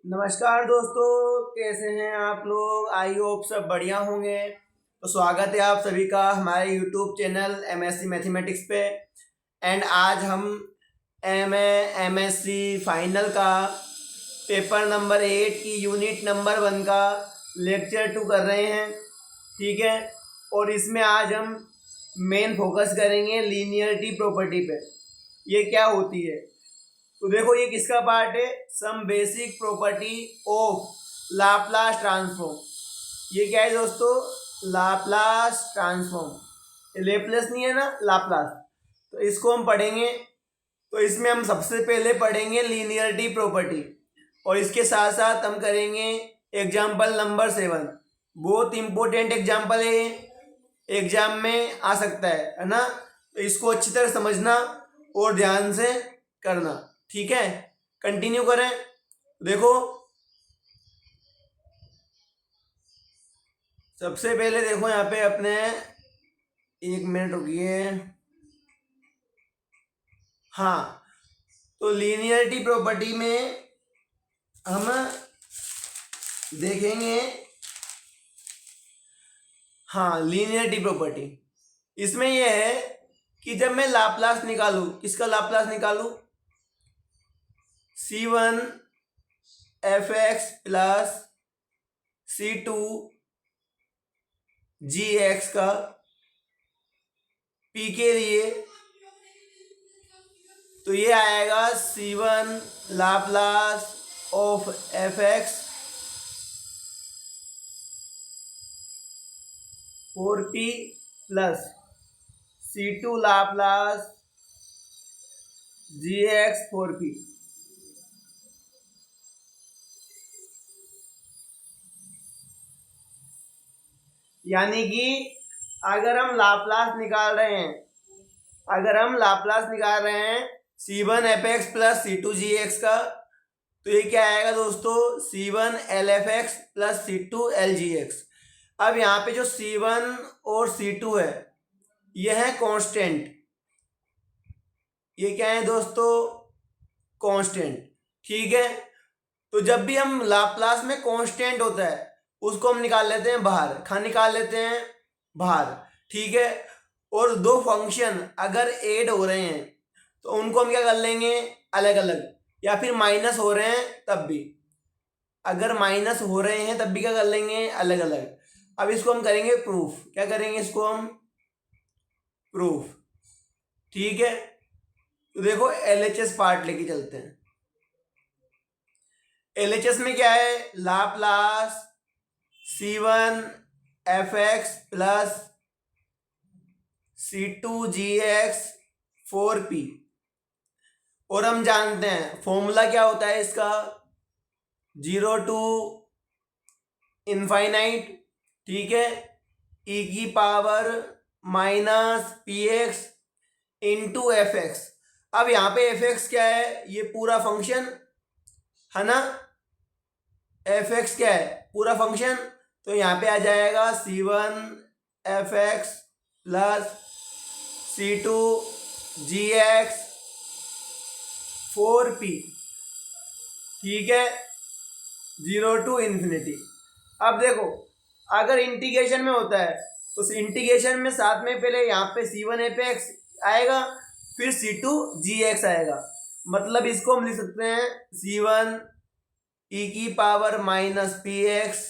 नमस्कार दोस्तों, कैसे हैं आप लोग। आई होप सब बढ़िया होंगे। तो स्वागत है आप सभी का हमारे यूट्यूब चैनल एमएससी मैथमेटिक्स पे। एंड आज हम एमएससी फाइनल का पेपर नंबर 8 की यूनिट नंबर 1 का लेक्चर 2 कर रहे हैं। ठीक है, और इसमें आज हम मेन फोकस करेंगे लीनियरिटी प्रॉपर्टी पे। ये क्या होती है तो देखो, ये किसका पार्ट है, some basic property of Laplace transform. ये क्या है दोस्तों, लाप्लास ट्रांसफॉर्म। लेप्लेस नहीं है ना, लाप्लास। तो इसको हम पढ़ेंगे। तो इसमें हम सबसे पहले पढ़ेंगे लीनियरिटी प्रॉपर्टी, और इसके साथ साथ हम करेंगे एग्जाम्पल नंबर 7। बहुत इंपॉर्टेंट एग्जाम्पल है, एग्जाम में आ सकता है ना। तो इसको अच्छी तरह समझना और ध्यान से करना। ठीक है, कंटिन्यू करें। देखो, सबसे पहले देखो यहाँ पे अपने, एक मिनट रुकिए। हाँ, तो लीनियरिटी प्रॉपर्टी में हम देखेंगे। हाँ, लीनियरिटी प्रॉपर्टी इसमें यह है कि जब मैं लाप्लास निकालूं, किसका लाप्लास निकालूं, C1 fx plus C2 gx का p के लिए, तो ये आएगा C1 Laplace of fx 4p plus C2 Laplace gx 4p। यानी कि अगर हम लाप्लास निकाल रहे हैं, C1 fx plus C2 gx का, तो ये क्या आएगा दोस्तों, C1 lfx plus C2 lgx। अब यहाँ पे जो C1 और C2 है, यह है कांस्टेंट। ये क्या है दोस्तों, कांस्टेंट। ठीक है, तो जब भी हम लाप्लास में कांस्टेंट होता है, उसको हम निकाल लेते हैं बाहर, निकाल लेते हैं बाहर। ठीक है, और दो फंक्शन अगर ऐड हो रहे हैं तो उनको हम क्या कर लेंगे, अलग अलग। या फिर माइनस हो रहे हैं तब भी, अगर माइनस हो रहे हैं तब भी क्या कर लेंगे, अलग अलग। अब इसको हम करेंगे प्रूफ। क्या करेंगे, इसको हम प्रूफ। ठीक है, तो देखो एलएचएस पार्ट लेके चलते हैं। एलएचएस में क्या है, Laplace C1 fx plus C2 gx 4p। और हम जानते हैं फॉर्मूला क्या होता है इसका, 0 टू इनफाइनाइट। ठीक है, e की power minus px into F x. अब यहाँ पे एफ एक्स क्या है, ये पूरा फंक्शन है ना। एफ एक्स क्या है, पूरा फंक्शन। तो यहाँ पे आ जाएगा C1 fx plus C2 gx 4p। ठीक है, 0 टू इन्फिनिटी। अब देखो, अगर इंटीग्रेशन में होता है तो इंटीग्रेशन में साथ में पहले यहाँ पे C1 fx आएगा, फिर C2 gx आएगा। मतलब इसको हम लिख सकते हैं C1 e की पावर माइनस px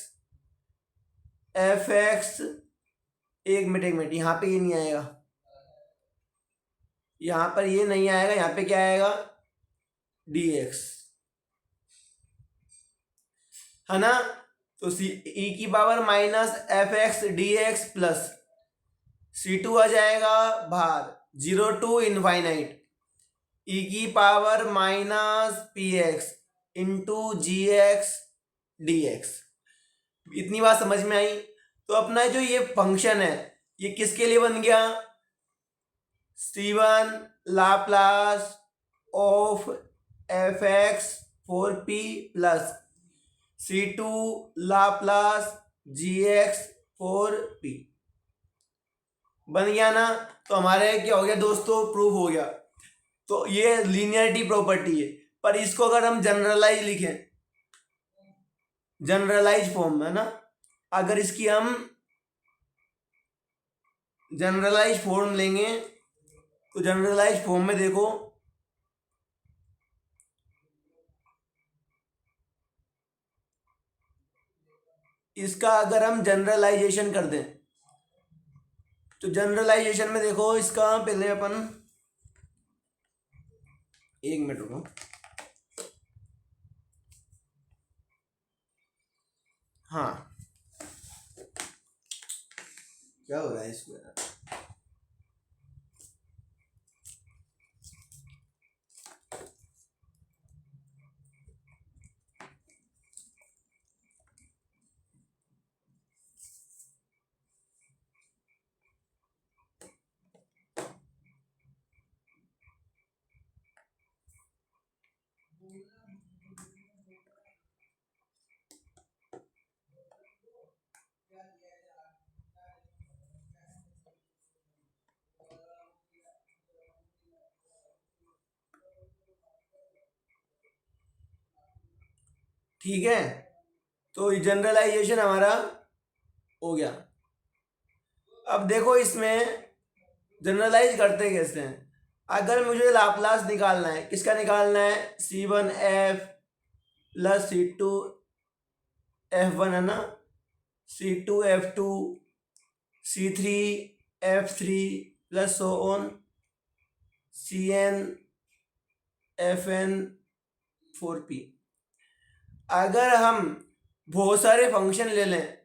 fx। एक मिनट, यहाँ पे ये नहीं आएगा, यहाँ पर ये नहीं आएगा, यहाँ पे क्या आएगा, dx, है ना। तो e की power minus fx dx plus C2 आ जाएगा बाहर, 0 टू इनफाइनाइट, e की power minus px into gx dx। इतनी बात समझ में आई। तो अपना जो ये फंक्शन है, ये किसके लिए बन गया, C1 Laplace of fx 4p plus C2 Laplace gx 4p बन गया ना। तो हमारे क्या हो गया दोस्तों, प्रूफ हो गया। तो ये लीनियरिटी प्रॉपर्टी है। पर इसको अगर हम जनरलाइज लिखें, जनरलाइज फॉर्म है ना। अगर इसकी हम जनरलाइज फॉर्म लेंगे तो जनरलाइज फॉर्म में देखो, इसका अगर हम जनरलाइजेशन कर दें तो जनरलाइजेशन में देखो, इसका पहले अपन, एक मिनट रुको। हाँ, क्या हो रहा है इसमें? ठीक है, तो जनरलाइजेशन हमारा हो गया। अब देखो इसमें जनरलाइज करते कैसे हैं। अगर मुझे लाप्लास निकालना है, किसका निकालना है? C1F प्लस C2F1 है ना, C2F2 C3F3 plus so on CnFn4p। अगर हम बहुत सारे फंक्शन ले लें,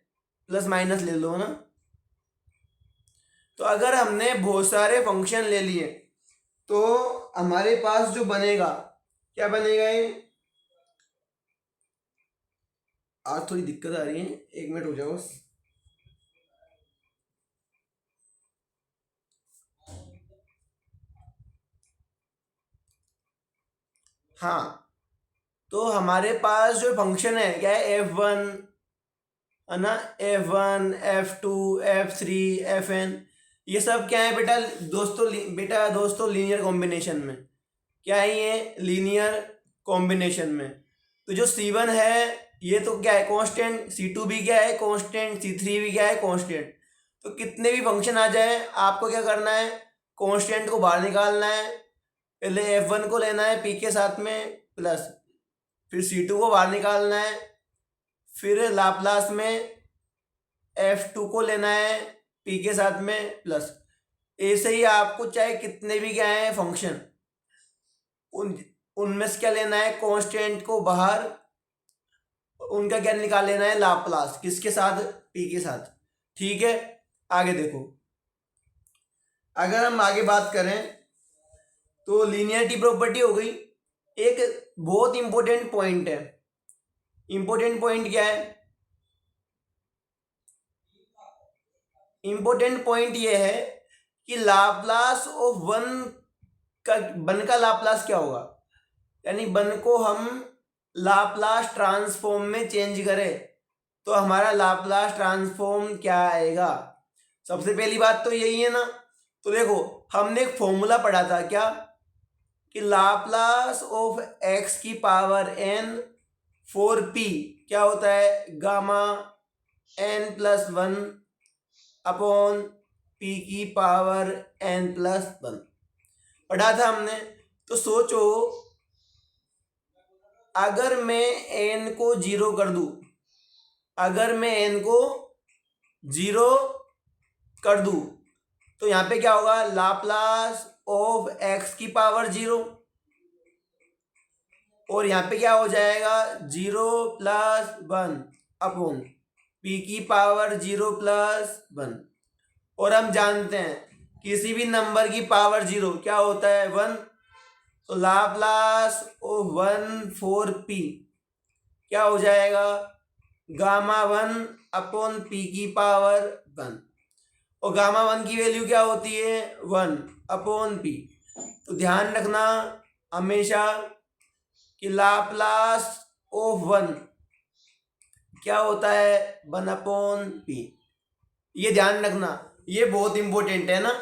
प्लस माइनस ले लो ना, तो अगर हमने बहुत सारे फंक्शन ले लिए तो हमारे पास जो बनेगा, क्या बनेगा? ये आज थोड़ी दिक्कत आ रही है, एक मिनट हो जाओ। हाँ, तो हमारे पास जो फंक्शन है क्या है? F1 है ना, F1 F2 F3 Fn, ये सब क्या है बेटा दोस्तों लीनियर कॉम्बिनेशन में। क्या है ये? लीनियर कॉम्बिनेशन में। तो जो C1 है ये तो क्या है? कांस्टेंट। C2 भी क्या है? कांस्टेंट। C3 भी क्या है? कांस्टेंट। तो कितने भी फंक्शन आ जाए, आपको क्या करना है? कांस्टेंट को बाहर निकालना है। पहले F1 को लेना है p के साथ में प्लस, फिर C2 को बाहर निकालना है, फिर लाप्लास में F2 को लेना है p के साथ में प्लस। ऐसे ही आपको चाहे कितने भी क्या है फंक्शन, उनमें से क्या लेना है? कांस्टेंट को बाहर, उनका क्या निकाल लेना है? लाप्लास। किसके साथ? p के साथ। ठीक है, आगे देखो। अगर हम आगे बात करें तो लीनियरिटी प्रॉपर्टी हो गई। एक बहुत इंपॉर्टेंट पॉइंट है। इंपॉर्टेंट पॉइंट क्या है? इंपॉर्टेंट पॉइंट ये है कि लाप्लास ऑफ वन का लाप्लास क्या होगा? यानी वन को हम लाप्लास ट्रांसफॉर्म में चेंज करें तो हमारा लाप्लास ट्रांसफॉर्म क्या आएगा? सबसे पहली बात तो यही है ना। तो देखो, हमने एक फॉर्मूला पढ़ा था क्या, कि लाप्लास ऑफ x की पावर n 4p क्या होता है? गामा n+1 अपॉन p की पावर n+1 पढ़ा था हमने। तो सोचो, अगर मैं n को जीरो कर दूं, अगर मैं n को जीरो कर दूं तो यहाँ पे क्या होगा? लाप्लास ऑफ x की पावर जीरो, और यहाँ पे क्या हो जाएगा? 0+1 अपॉन p की पावर 0+1। और हम जानते हैं किसी भी नंबर की पावर जीरो क्या होता है? 1। तो लाप्लास ऑफ 1/4p क्या हो जाएगा? गामा 1 अपॉन p की पावर 1। और गामा 1 की वैल्यू क्या होती है? 1 अपॉन p। तो ध्यान रखना हमेशा कि लाप्लास ऑफ 1 क्या होता है? 1 अपॉन p। ये ध्यान रखना, ये बहुत इंपॉर्टेंट है ना।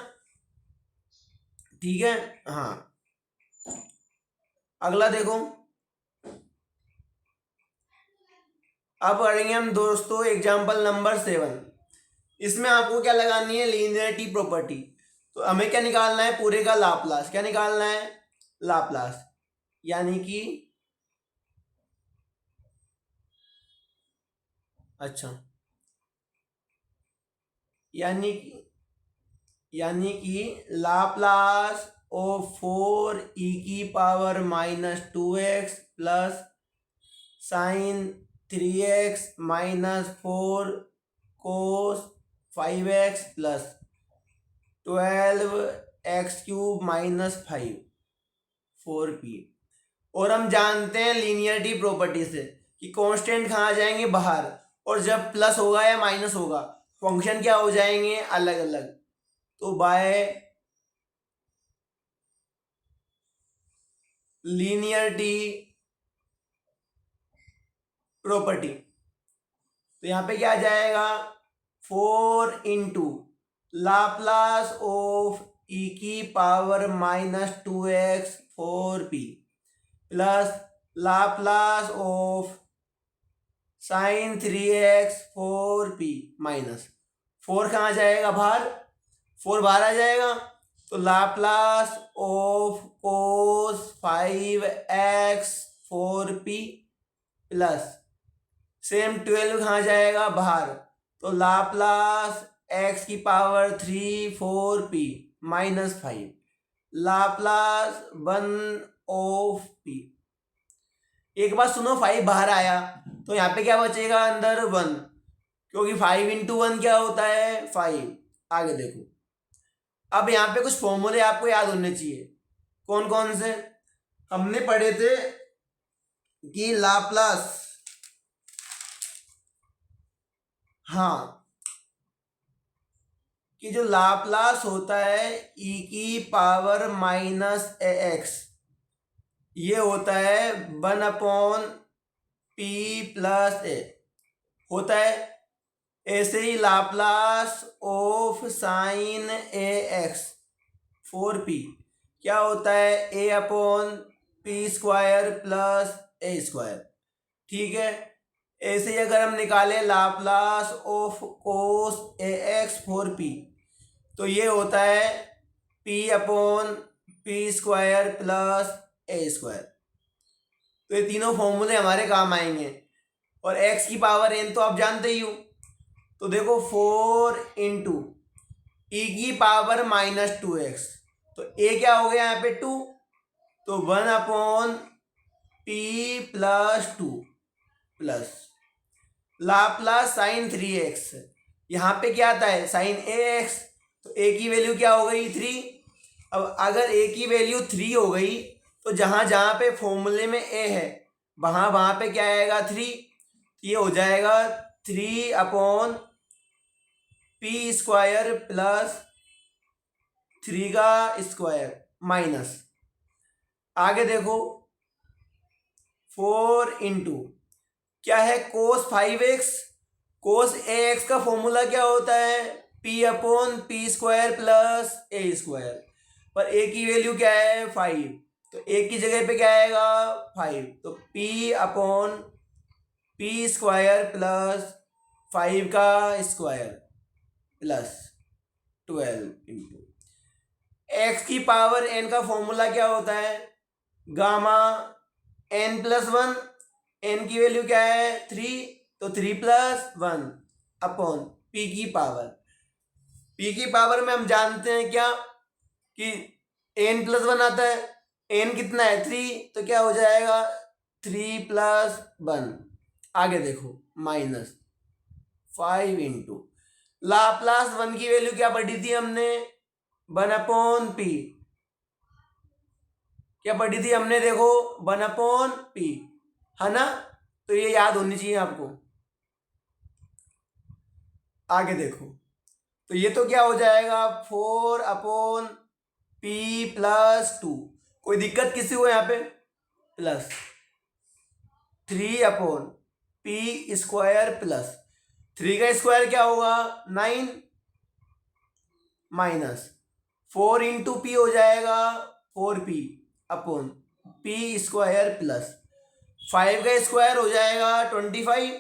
ठीक है, हाँ। अगला देखो, अब करेंगे हम दोस्तों एग्जाम्पल नंबर 7। इसमें आपको क्या लगानी है, लीनियरिटी प्रॉपर्टी। तो हमें क्या निकालना है, पूरे का लाप्लास। क्या निकालना है, लाप्लास, यानी कि अच्छा यानी कि Laplace of 4e⁻²x plus sign 3x minus 4 cos 5x plus 12x³ - 5 4p। और हम जानते हैं लीनियरिटी प्रॉपर्टी से कि कांस्टेंट कहाँ जाएंगे, बाहर, और जब प्लस होगा या माइनस होगा फंक्शन क्या हो जाएंगे, अलग अलग। तो बाय लीनियरिटी प्रॉपर्टी तो यहाँ पे क्या आ जाएगा, 4 of e⁻²x 4p plus Laplace of sign 3x 4p minus 4 कहाँ जाएगा, बाहर, 4 बाहर आ जाएगा। तो Laplace of cos 5x 4p plus same 12 कहाँ जाएगा, बाहर। तो Laplace x³ 4p minus 5 Laplace 1 of p। एक बात सुनो, 5 बाहर आया तो यहाँ पे क्या बचेगा, अंदर 1, क्योंकि 5 × 1 क्या होता है, 5। आगे देखो, अब यहाँ पे कुछ फॉर्मूले आपको याद होने चाहिए। कौन कौन से हमने पढ़े थे कि लाप्लास, हाँ, कि जो लाप्लास होता है e⁻−ax, ये होता है 1/p + a होता है। ऐसे ही Laplace of sine ax 4p क्या होता है, a/p² + a²। ठीक है। ऐसे ही अगर हम निकालें Laplace of cos ax 4p तो ये होता है p/p² + a²। तो ये तीनों फॉर्मूले हमारे काम आएंगे। और x की पावर n तो आप जानते ही हो। तो देखो 4 × e⁻−2x, तो a क्या हो गया यहाँ पे 2, तो 1/p + 2 plus Laplace sign 3x, यहाँ पे क्या आता है, साइन ax, तो a की वैल्यू क्या हो गई, 3। अब अगर a की वैल्यू 3 हो गई तो जहाँ जहाँ पे फॉर्मूले में a है वहाँ वहाँ पे क्या आएगा, 3। ये हो जाएगा 3/p² + 3² माइनस, आगे देखो 4 × क्या है, cos 5x। cos ax का फॉर्मूला क्या होता है, p/p² + a²। पर a की वैल्यू क्या है, 5, तो a की जगह पे क्या आएगा, 5। तो p/p² + 5² प्लस 12 × x की पावर n का फॉर्मूला क्या होता है, गामा n + 1। n की वैल्यू क्या है, 3, तो 3 + 1 p की पावर। p की पावर में हम जानते हैं क्या कि n + 1 आता है, n कितना है, 3, तो क्या हो जाएगा 3 + 1। आगे देखो माइनस 5 × लाप्लास 1 की वैल्यू क्या पढ़ी थी हमने, 1/p। क्या पढ़ी थी हमने, देखो 1/p, है ना। तो ये याद होनी चाहिए आपको। आगे देखो, तो ये तो क्या हो जाएगा, 4/p + 2। कोई दिक्कत किसी को यहाँ पे, प्लस 3/p² प्लस 3 का स्क्वायर क्या होगा, 9 माइनस 4 × p हो जाएगा 4p/p² प्लस 5 का स्क्वायर हो जाएगा 25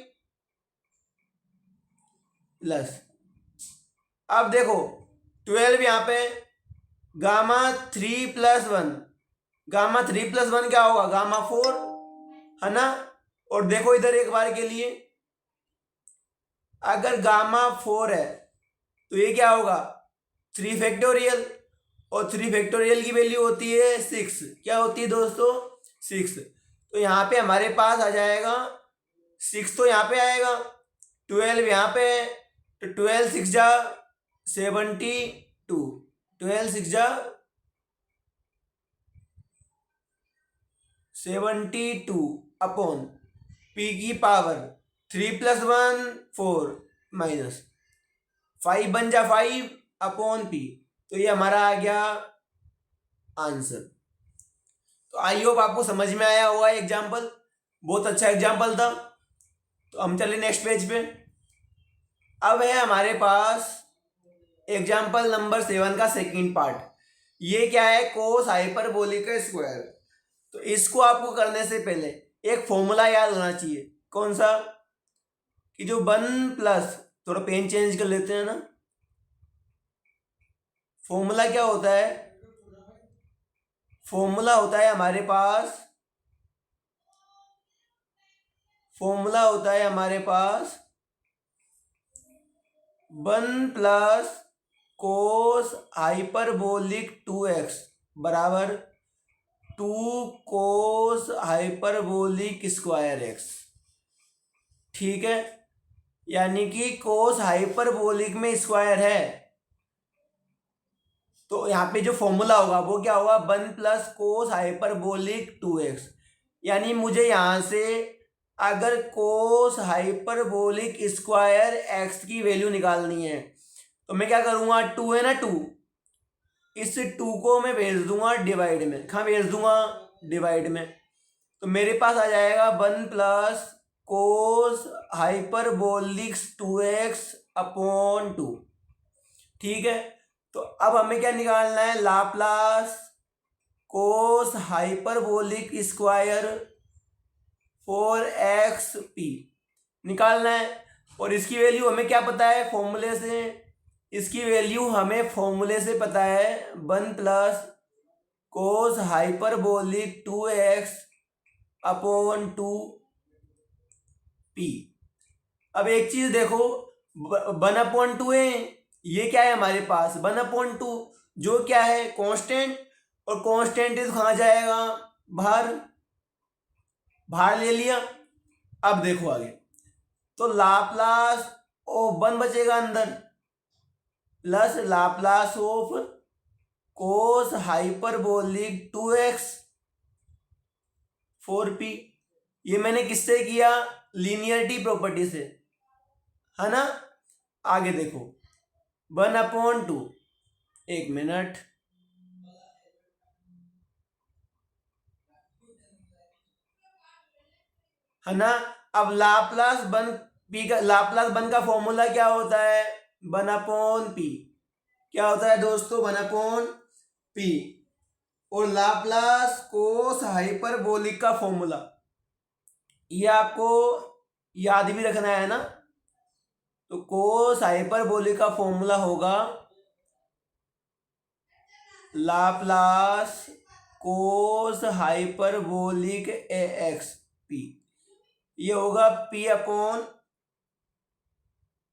प्लस, अब देखो 12 यहाँ पे गामा 3+1, गामा 3+1 क्या होगा, गामा 4 है ना। और देखो इधर एक बार के लिए, अगर गामा 4 है तो ये क्या होगा 3 फैक्टोरियल, और 3 फैक्टोरियल की वैल्यू होती है 6, क्या होती है दोस्तों 6। तो यहाँ पे हमारे पास आ जाएगा 6, तो यहाँ पे आएगा 12 यहाँ पे है, तो 12 6 जा 72, 12 6 जा 72 अपॉन पी की पावर 3+1 4 माइनस 5 बन जा 5 अपॉन पी। तो ये हमारा आ गया आंसर। तो आई होप आपको समझ में आया होगा एग्जाम्पल, बहुत अच्छा एग्जाम्पल था। तो हम चले नेक्स्ट पेज पे। अब है हमारे पास एग्जाम्पल नंबर 7 का सेकंड पार्ट। ये क्या है, कोस हाइपरबोलिक स्क्वायर। तो इसको आपको करने से पहले एक फॉर्मूला याद होना चाहिए, कौन सा, कि जो 1 प्लस, थोड़ा पेन चेंज कर लेते हैं ना, फॉर्मूला क्या होता है, फॉर्मूला होता है हमारे पास, फॉर्मूला होता है हमारे पास 1 प्लस कोस हाइपरबोलिक 2x बराबर 2 कोस हाइपरबोलिक स्क्वायर x। ठीक है, यानी कि कोस हाइपरबोलिक में स्क्वायर है, तो यहाँ पे जो फॉर्मूला होगा वो क्या होगा 1 प्लस कोस हाइपरबोलिक 2x। यानी मुझे यहाँ से अगर कोस हाइपरबोलिक स्क्वायर x की वैल्यू निकालनी है तो मैं क्या करूँगा, 2 है ना 2, इस 2 को मैं भेज दूंगा डिवाइड में, कहाँ भेज दूंगा, डिवाइड में। तो मेरे पास आ जाएगा 1 plus cos hyperbolic 2x upon 2। ठीक है, तो अब हमें क्या निकालना है, Laplace cos hyperbolic square 4xp निकालना है। और इसकी वैल्यू हमें क्या पता है फॉर्मूले से, इसकी वैल्यू हमें फॉर्मूले से पता है 1 plus cos hyperbolic 2x upon 2p। अब एक चीज देखो, 1/2 है, ये क्या है हमारे पास 1/2, जो क्या है कांस्टेंट, और कांस्टेंट इज कहाँ जाएगा, बाहर, बाहर ले लिया। अब देखो आगे, तो लाप्लास ऑफ 1 बचेगा अंदर, plus Laplace of cos hyperbolic 2x 4p। ये मैंने किससे किया, लीनियरिटी प्रॉपर्टी से, है ना। आगे देखो 1/2, एक मिनट, है ना। अब लाप्लास 1p का, लाप्लास 1 का फॉर्मूला क्या होता है 1/p, क्या होता है दोस्तों 1/p। और लाप्लास कोस हाइपरबोलिक का फॉर्मूला ये आपको याद भी रखना है ना। तो कोस हाइपरबोलिक का फॉर्मूला होगा Laplace cos hyperbolic ax p, ये होगा p upon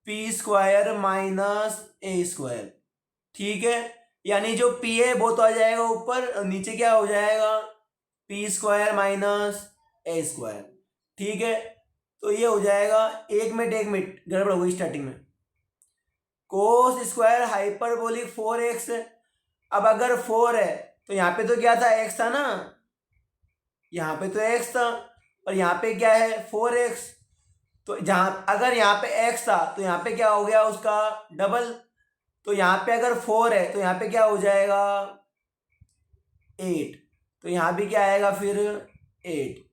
P square minus A square. ठीक है, यानी जो p है वो तो आ जाएगा ऊपर, और नीचे क्या हो जाएगा P square minus A square. ठीक है, तो ये हो जाएगा, एक मिनट गड़बड़ हो गई स्टार्टिंग में, कोस स्क्वायर हाइपरबोलिक 4x। अब अगर 4 है तो यहाँ पे तो क्या था x था ना, यहाँ पे तो x था, और यहाँ पे क्या है 4x। तो जहाँ अगर यहाँ पे x था तो यहाँ पे क्या हो गया उसका डबल। तो यहाँ पे अगर 4 है तो यहाँ पे क्या हो जाएगा 8, तो यहाँ भी क्या आएगा फिर 8।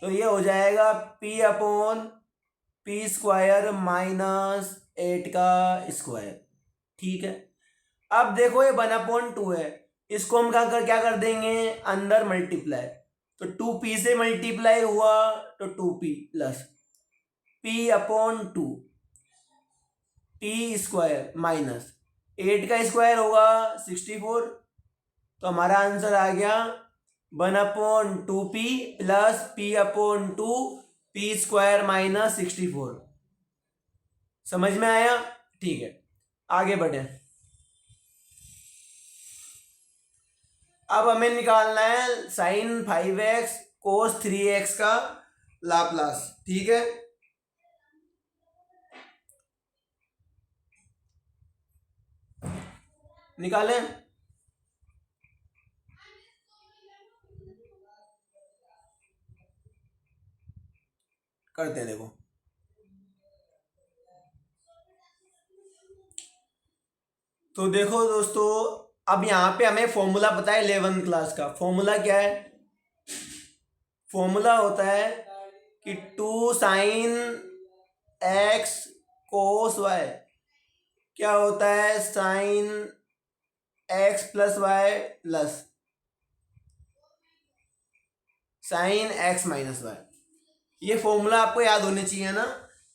तो ये हो जाएगा p upon P square minus 8 का स्क्वायर। ठीक है, अब देखो ये 1/2 है, इसको हम क्या कर देंगे अंदर मल्टीप्लाई, तो 2p से मल्टीप्लाई हुआ तो 2p plus p upon 2। T square minus 8 का स्क्वायर होगा 64, तो हमारा आंसर आ गया 1/2p plus p/2 P square minus 64। समझ में आया? ठीक है, आगे बढ़े। अब हमें निकालना है साइन 5x कोस 3x का लाप्लास। ठीक है, निकालें। करते हैं, देखो। तो देखो दोस्तों, अब यहाँ पे हमें फॉर्मूला पता है 11th क्लास का। फॉर्मूला क्या है? फॉर्मूला होता है कि 2 साइन x कोस y क्या होता है? Sine x plus y plus sine x minus y. ये फॉर्मूला आपको याद होने चाहिए ना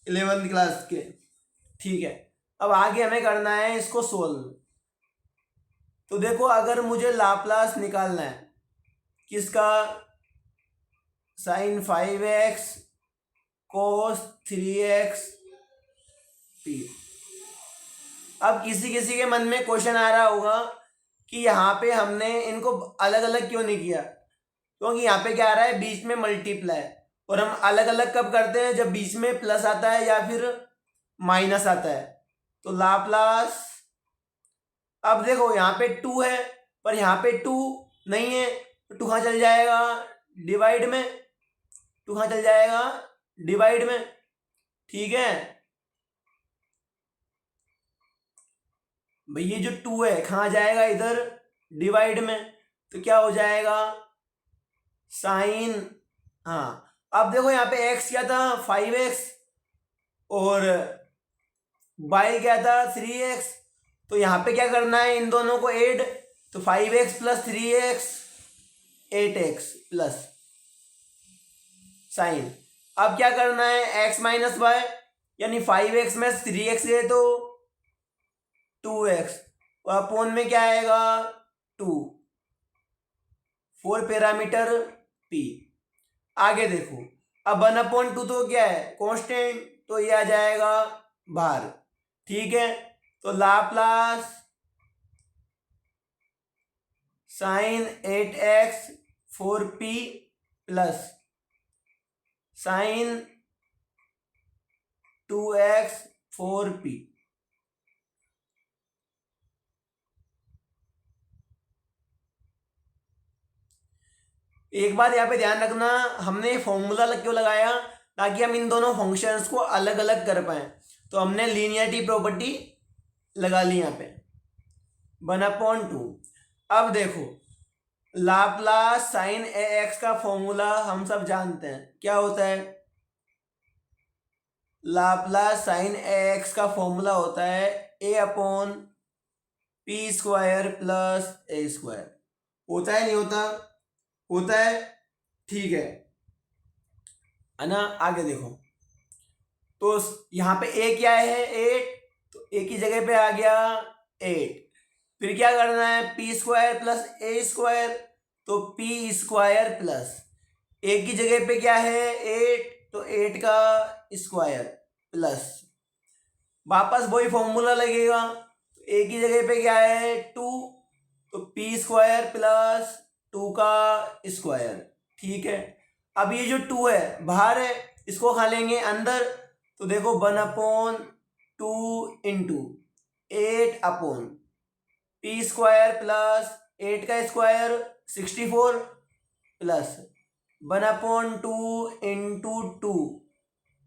11th क्लास के। ठीक है, अब आगे हमें करना है इसको सोल्व। तो देखो, अगर मुझे लाप्लास निकालना है किसका? साइन 5x कोस 3x p। अब किसी किसी के मन में क्वेश्चन आ रहा होगा कि यहाँ पे हमने इनको अलग अलग क्यों नहीं किया, क्योंकि यहाँ पे क्या आ रहा है? बीच में मल्टीप्लाई। और हम अलग अलग कब करते हैं? जब बीच में प्लस आता है या फिर माइनस आता है। तो लाप्लास, अब देखो यहाँ पे 2 है पर यहाँ पे 2 नहीं है, तो 2 कहाँ चल जाएगा? डिवाइड में। 2 कहाँ चल जाएगा? डिवाइड में। ठीक है भाई, ये जो 2 है कहाँ जाएगा? इधर डिवाइड में। तो क्या हो जाएगा? साइन, हाँ। अब देखो यहाँ पे x क्या था? 5x, और y क्या था? 3x। तो यहाँ पे क्या करना है? इन दोनों को ऐड। तो 5x plus 3x 8x plus sign. अब क्या करना है? x माइनस वाई, यानी 5x में 3x है तो 2x, और अपोन में क्या आएगा? 2, 4 पैरामीटर p। आगे देखो, अब 1/2 तो क्या है? कांस्टेंट, तो ये आ जाएगा बाहर। ठीक है, तो Laplace sign 8x 4p plus sign 2x 4p। एक बात यहाँ पे ध्यान रखना, हमने फॉर्मूला क्यों लगाया? ताकि हम इन दोनों फंक्शंस को अलग अलग कर पाए। तो हमने लीनियरिटी प्रॉपर्टी लगा ली यहाँ पे 1/2। अब देखो, लाप्लास साइन ए एक्स का फॉर्मूला हम सब जानते हैं, क्या होता है? लाप्लास साइन ए एक्स का फॉर्मूला होता है a/p square plus a square. होता है नहीं होता? होता है। ठीक है ना? आगे देखो, तो यहाँ पे a क्या है? 8, तो a की जगह पे आ गया 8। फिर क्या करना है? p square plus a square, तो p स्क्वायर प्लस a की जगह पे क्या है? 8, तो 8 का स्क्वायर प्लस वापस वही फॉर्मूला लगेगा। a की जगह पे क्या है? 2, तो p स्क्वायर प्लस 2 का स्क्वायर। ठीक है, अब ये जो 2 है बाहर है, इसको खा लेंगे अंदर। तो देखो 1/2 इंटू 8 p स्क्वायर प्लस 8 का square 64 plus 1/2 into 2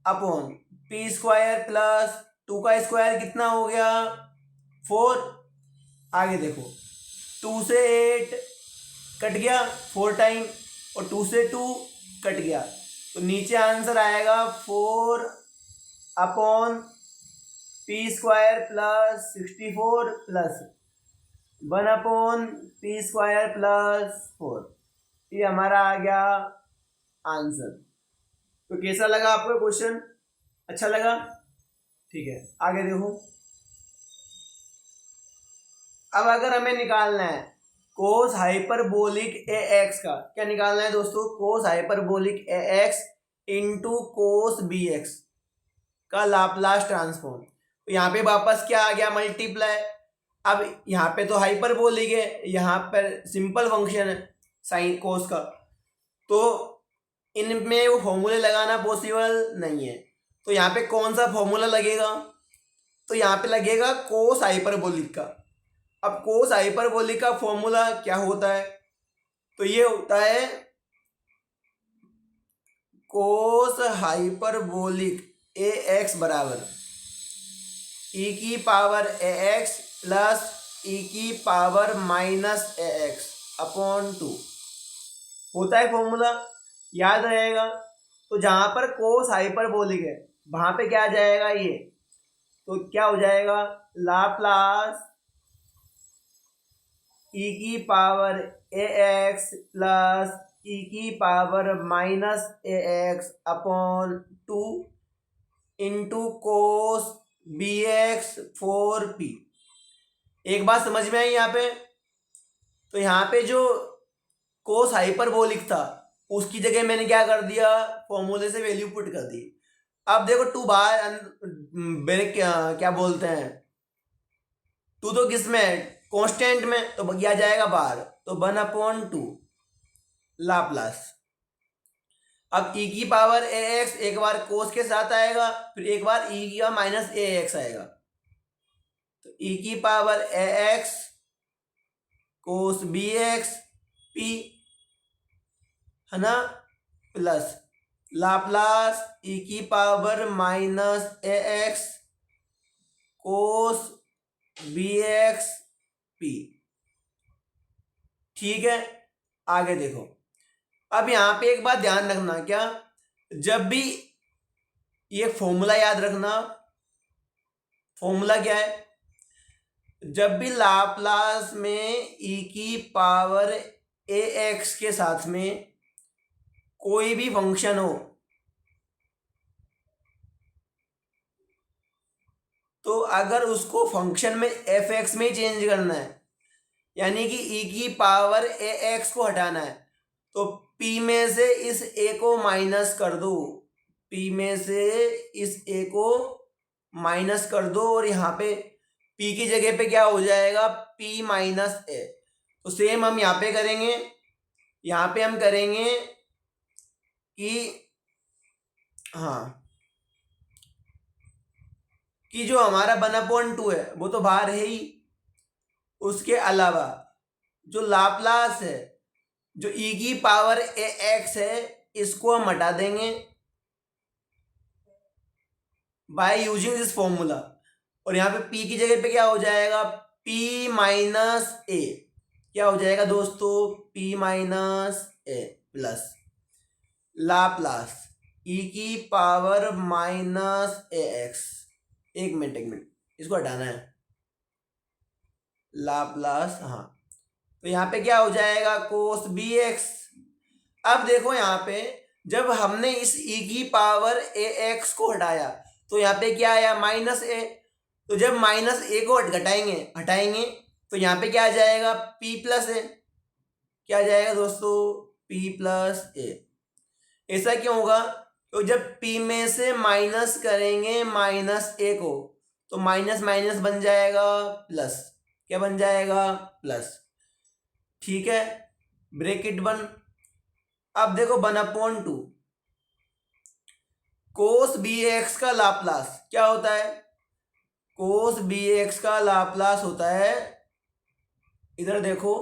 upon p square plus 2 का स्क्वायर कितना हो गया? 4। आगे देखो, 2 से 8 कट गया 4 टाइम, और 2 से 2 कट गया, तो नीचे आंसर आएगा 4/p square plus 64 plus 1/p square plus 4। ये हमारा आ गया आंसर। तो कैसा लगा आपको क्वेश्चन? अच्छा लगा? ठीक है, आगे देखो। अब अगर हमें निकालना है कोस हाइपरबोलिक ए एक्स का, क्या निकालना है दोस्तों, cos hyperbolic A X into cos B X का लाप्लास ट्रांसफॉर्म। तो यहाँ पे वापस क्या आ गया, मल्टीप्लाई। अब यहाँ पे तो हाइपरबोलिक है, यहाँ पर सिंपल फंक्शन है साइन कोस का, तो इनमें वो फॉर्मूले लगाना पॉसिबल नहीं है। तो यहाँ पे कौन सा फॉर्मूला लगेगा, तो यहाँ पे लगेगा कोस हाइपरबोलिक का। अब कोस हाइपरबोलिक का फॉर्मूला क्या होता है, तो ये होता है कोस हाइपरबोलिक ए एक्स बराबर ई की power A X plus E की power minus A X upon 2 होता है फॉर्मूला, याद रहेगा। तो जहां पर कोस हाइपरबोलिक है वहां पे क्या आ जाएगा ये, तो क्या हो जाएगा, लाप्लास ई की power A X plus E की power minus A X upon 2 into cos B X 4p। एक बात समझ में आई यहाँ पे, तो यहाँ पे जो कोस हाइपरबोलिक था उसकी जगह मैंने क्या कर दिया, फॉर्मूले से वैल्यू पुट कर दी। अब देखो टू बाहर ब्रेक क्या बोलते हैं, टू तो किस में, कांस्टेंट में, तो क्या जाएगा बाहर, तो 1/2 लाप्लास। अब ई की पावर ए एक्स एक बार कोस के साथ आएगा, फिर एक बार ई की माइनस ए एक्स आएगा, तो ई की power A X cos B X P है ना, प्लस लाप्लास ई की power minus A X cos B X P. ठीक है, आगे देखो। अब यहां पे एक बात ध्यान रखना, क्या, जब भी ये फॉर्मूला याद रखना, फॉर्मूला क्या है, जब भी लाप्लास में ई की पावर ए एक्स के साथ में कोई भी फंक्शन हो, तो अगर उसको फंक्शन में एफ एक्स में चेंज करना है, यानी कि ई की पावर ए एक्स को हटाना है, तो पी में से इस ए को माइनस कर दो, पी में से इस ए को माइनस कर दो, और यहाँ पे पी की जगह पे क्या हो जाएगा, पी माइनस ए। तो सेम हम यहाँ पे करेंगे, यहाँ पे हम करेंगे कि हाँ, कि जो हमारा 1/2 है वो तो बाहर है ही, उसके अलावा जो लाप्लास है, जो ई की पावर ए एक्स है, इसको हम हटा देंगे बाय यूजिंग दिस फॉर्मूला, और यहाँ पे p की जगह पे क्या हो जाएगा, p माइनस ए, क्या हो जाएगा दोस्तों, p माइनस ए प्लस लाप्लास ई की पावर माइनस ए एक्स। एक मिनट इसको हटाना है, लाप्लास, हाँ, तो यहाँ पे क्या हो जाएगा, कोस बी एक्स। अब देखो यहाँ पे जब हमने इस ई की पावर ए एक्स को हटाया, तो यहाँ पे क्या आया, माइनस ए। तो जब माइनस ए को हटाएंगे तो यहाँ पे क्या आ जाएगा, पी प्लस ए। क्या आ जाएगा दोस्तों, पी प्लस ए। ऐसा क्यों होगा, तो जब p में से माइनस करेंगे माइनस ए को, तो माइनस माइनस बन जाएगा प्लस, क्या बन जाएगा, प्लस। ठीक है, ब्रैकेट 1। अब देखो 1/2 कोस बी एक्स का लाप्लास क्या होता है, कोस बी एक्स का लाप्लास होता है, इधर देखो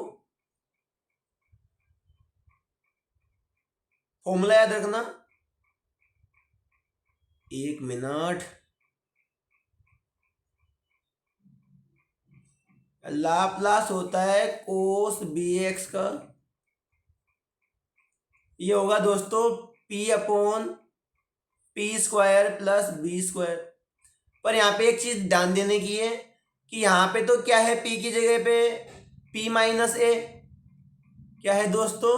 फॉर्मूला याद रखना, एक मिनट, लाप्लास होता है कोस बी एक्स का, ये होगा दोस्तों p upon P square plus B square. पर यहाँ पे एक चीज ध्यान देने की है कि यहाँ पे तो क्या है, p की जगह पे p माइनस ए, क्या है दोस्तों,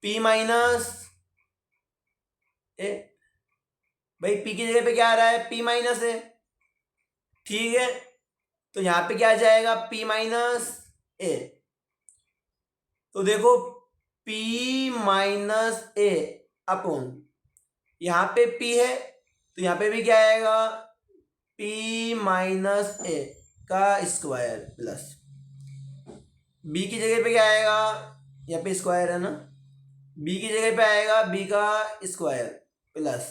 p माइनस ए, भाई p की जगह पे क्या आ रहा है, p माइनस ए। ठीक है, तो यहाँ पे क्या आ जाएगा, P माइनस ए। तो देखो P माइनस ए अपॉन, यहाँ पे P है तो यहाँ पे भी क्या आएगा, P माइनस ए का स्क्वायर प्लस B की जगह पे क्या आएगा, यहाँ पे स्क्वायर है ना, B की जगह पे आएगा B का स्क्वायर प्लस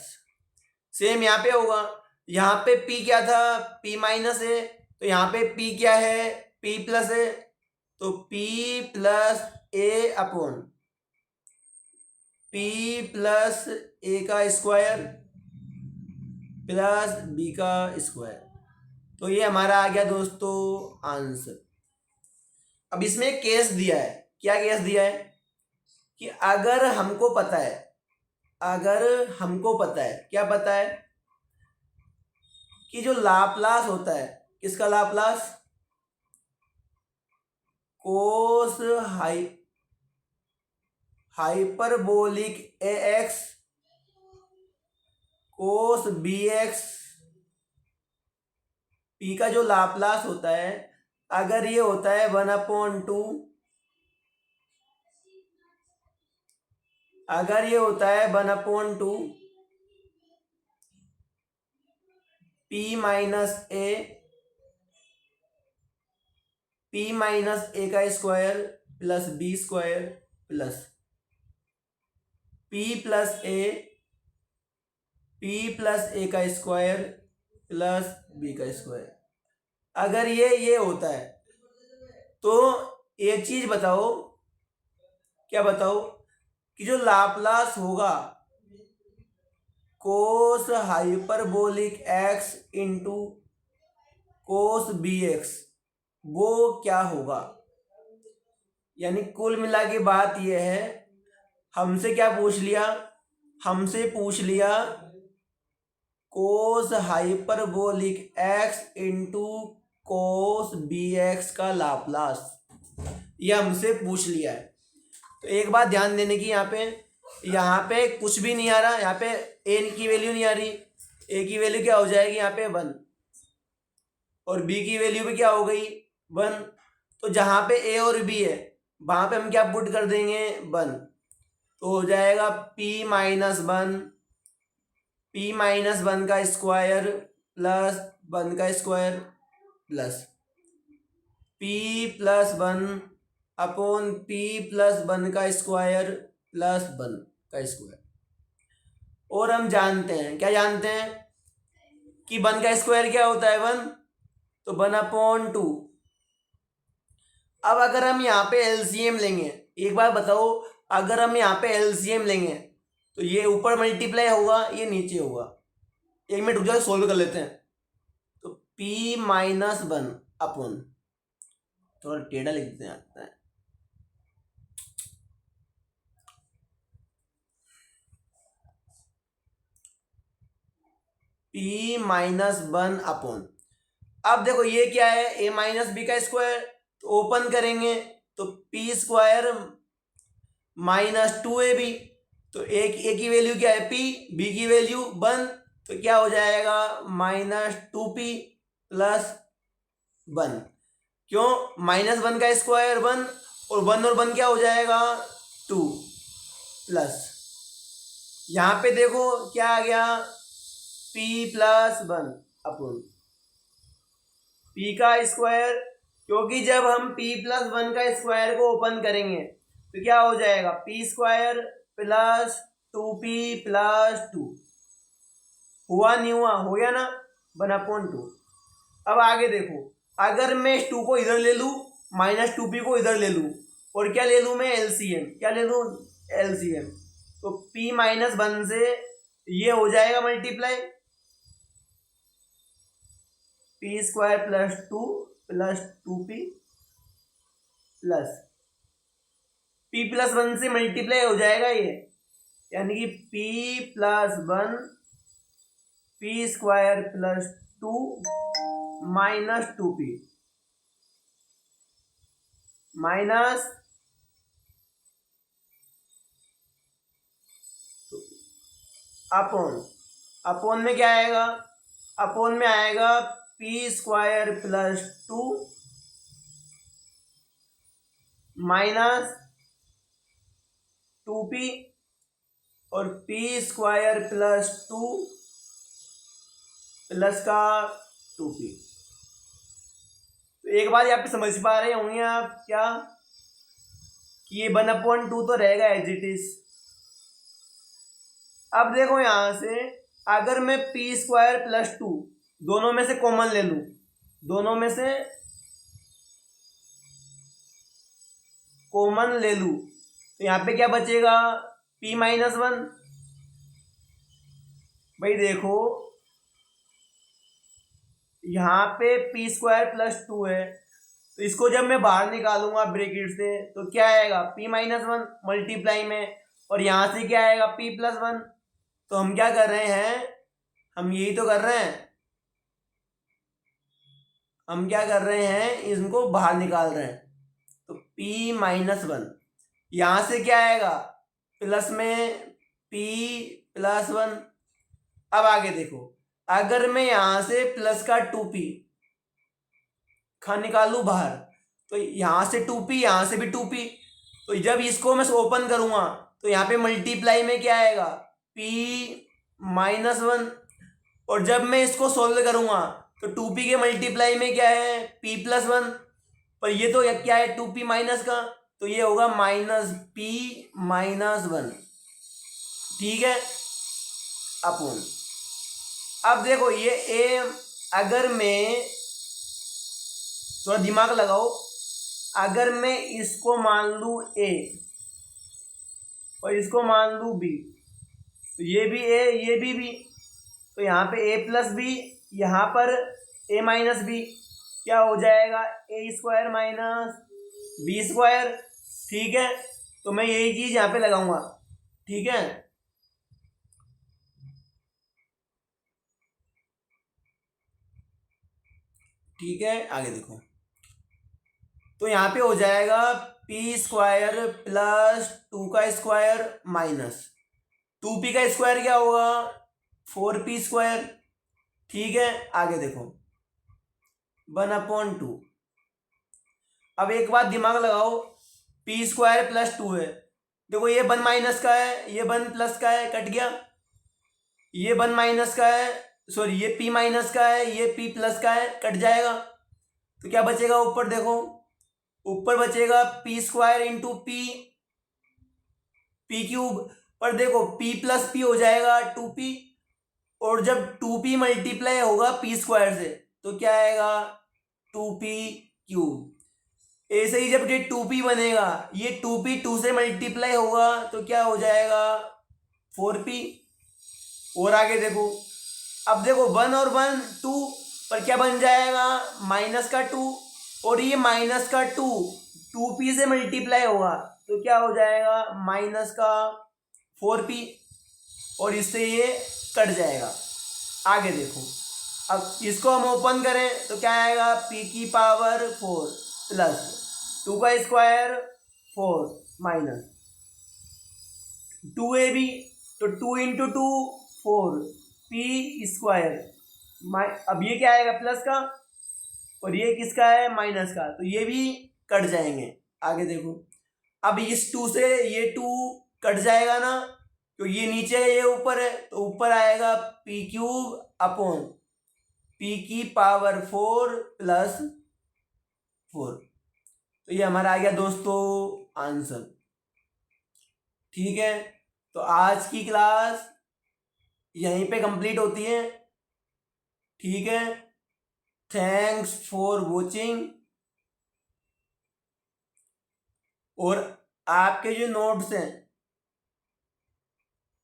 सेम यहाँ पे होगा। यहाँ पे P क्या था, P माइनस ए, तो यहाँ पे P क्या है, P प्लस ए, तो P plus A upon P plus A का स्क्वायर प्लस B का स्क्वायर। तो ये हमारा आ गया दोस्तों आंसर। अब इसमें एक केस दिया है, क्या केस दिया है कि अगर हमको पता है, अगर हमको पता है, क्या पता है कि जो लाप्लास होता है, किसका Laplace, cos hyperbolic A X cos B X P का जो लाप्लास होता है, अगर ये होता है 1/2, अगर ये होता है 1/2 P माइनस ए का square plus B square plus P plus A का स्क्वायर प्लस बी का स्क्वायर। अगर ये होता है तो एक चीज बताओ, क्या बताओ, कि जो लाप्लास होगा cos hyperbolic X into cos B X, वो क्या होगा। यानी कुल मिला के बात यह है, हमसे क्या पूछ लिया, हमसे पूछ लिया cos hyperbolic X into cos B X का लाप्लास, ये हमसे पूछ लिया है। तो एक बात ध्यान देने की, यहाँ पे कुछ भी नहीं आ रहा, यहाँ पे ए की वैल्यू नहीं आ रही, ए की वैल्यू क्या हो जाएगी यहाँ पे 1 और बी की वैल्यू भी क्या हो गई 1। तो जहाँ पे ए और बी है वहाँ पे हम क्या पुट कर देंगे 1, तो हो जाएगा P माइनस 1 का स्क्वायर प्लस 1 का square plus P plus 1 upon P plus 1 का स्क्वायर प्लस 1 का स्क्वायर। और हम जानते हैं, क्या जानते हैं कि 1 का स्क्वायर क्या होता है 1, तो 1/2। अब अगर हम यहाँ पे एलसीएम लेंगे, एक बार बताओ, अगर हम यहाँ पे एलसीएम लेंगे तो ये ऊपर मल्टीप्लाई होगा, ये नीचे होगा। एक मिनट रुक जाओ, सोल्व कर लेते हैं। तो P माइनस 1 अपॉन, थोड़ा टेढ़ा लिख देते हैं, P माइनस 1 अपॉन, अब देखो ये क्या है, a माइनस बी का स्क्वायर, तो ओपन करेंगे तो पी स्क्वायर माइनस 2ab, तो ए की वैल्यू क्या है p, b की वैल्यू 1, तो क्या हो जाएगा -2p प्लस 1। क्यों, -1 का स्क्वायर 1 और 1 और 1 क्या हो जाएगा 2 प्लस, यहाँ पे देखो क्या आ गया p प्लस 1 अपॉन p का स्क्वायर, क्योंकि जब हम p प्लस 1 का स्क्वायर को ओपन करेंगे तो क्या हो जाएगा p square plus 2p plus 2, हुआ नहीं हुआ, हो गया ना 1/2। अब आगे देखो, अगर मैं इस 2 को इधर ले लूँ, -2p को इधर ले लूँ, और क्या ले लूँ मैं एलसीएम, क्या ले लूँ एलसीएम, तो p माइनस 1 से ये हो जाएगा multiply, p square plus 2 plus 2p plus p plus 1 से मल्टीप्लाई हो जाएगा ये, यानी कि p plus 1 p square plus 2 minus 2p minus upon, upon में क्या आएगा, अपॉन में आएगा P square plus 2 minus 2p और पी स्क्वायर प्लस 2 प्लस का 2p। तो एक बात यहाँ पे समझ पा रहे होंगे आप क्या कि ये 1/2 तो रहेगा एज इट इज। अब देखो यहां से अगर मैं पी स्क्वायर प्लस 2 दोनों में से कॉमन ले लूं, दोनों में से कॉमन ले लूं तो यहाँ पे क्या बचेगा p माइनस 1। भाई देखो यहाँ पे पी स्क्वायर प्लस 2 है तो इसको जब मैं बाहर निकालूंगा ब्रैकेट से तो क्या आएगा p माइनस 1 मल्टीप्लाई में, और यहाँ से क्या आएगा p प्लस 1। तो हम क्या कर रहे हैं, हम यही तो कर रहे हैं, हम क्या कर रहे हैं इनको बाहर निकाल रहे हैं। तो p माइनस 1 यहाँ से क्या आएगा प्लस में p प्लस 1। अब आगे देखो अगर मैं यहाँ से प्लस का 2p निकालू बाहर तो यहाँ से 2p यहाँ से भी 2p, तो जब इसको मैं ओपन करूँगा तो यहाँ पे मल्टीप्लाई में क्या आएगा p माइनस 1, और जब मैं इसको सोल्व करूँगा तो 2p के मल्टीप्लाई में क्या है p प्लस 1, पर ये तो क्या है 2p माइनस का, तो ये होगा माइनस p माइनस 1। ठीक है अपूर्ण। अब देखो ये a, अगर मैं थोड़ा दिमाग लगाओ, अगर मैं इसको मान लूँ a और इसको मान लूँ b तो ये भी a ये भी b, तो यहाँ पे a प्लस b, यहाँ पर a माइनस b, क्या हो जाएगा a square minus b square. ठीक है तो मैं यही चीज यहाँ पे लगाऊंगा। ठीक है ठीक है आगे देखो तो यहाँ पे हो जाएगा p स्क्वायर प्लस 2 का स्क्वायर माइनस 2p का स्क्वायर क्या होगा 4p स्क्वायर। ठीक है आगे देखो 1/2। अब एक बात दिमाग लगाओ, p स्क्वायर प्लस 2 है, देखो ये 1 माइनस का है ये 1 प्लस का है, कट गया। ये 1 माइनस का है, सॉरी ये p माइनस का है ये p प्लस का है, कट जाएगा। तो क्या बचेगा ऊपर देखो, ऊपर बचेगा p square into p cube, पर देखो p प्लस p हो जाएगा 2p, और जब 2p मल्टीप्लाई होगा p स्क्वायर से तो क्या आएगा 2p क्यूब। ऐसे ही जब ये 2p बनेगा ये 2p 2 से मल्टीप्लाई होगा तो क्या हो जाएगा 4p। और आगे देखो, अब देखो 1 और 1 2 पर क्या बन जाएगा माइनस का 2, और ये माइनस का 2 2p से मल्टीप्लाई होगा तो क्या हो जाएगा माइनस का 4p, और इससे ये कट जाएगा। आगे देखो अब इसको हम ओपन करें तो क्या आएगा p की पावर 4 प्लस 2 का स्क्वायर 4 माइनस 2ab, तो 2 इंटू 2 4 p स्क्वायर। अब ये क्या आएगा प्लस का, और ये किसका है माइनस का, तो ये भी कट जाएंगे। आगे देखो अब इस 2 से ये 2 कट जाएगा ना, तो ये नीचे है ये ऊपर है, तो ऊपर आएगा p क्यूब अपॉन p की पावर 4 प्लस 4। तो ये हमारा आ गया दोस्तों आंसर। ठीक है तो आज की क्लास यहीं पे कंप्लीट होती है। ठीक है थैंक्स फॉर वॉचिंग। और आपके जो नोट्स हैं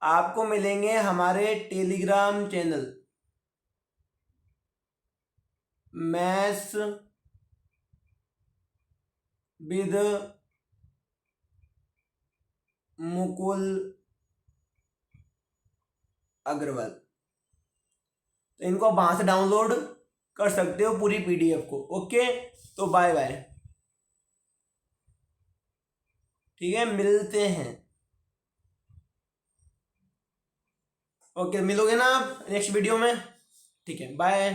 आपको मिलेंगे हमारे Telegram channel maths with Mukul Agarwal. तो इनको आप वहां से डाउनलोड कर सकते हो पूरी पीडीएफ को। ओके तो बाय बाय। ठीक है मिलते हैं। ओके मिलोगे ना आप नेक्स्ट वीडियो में। ठीक है बाय।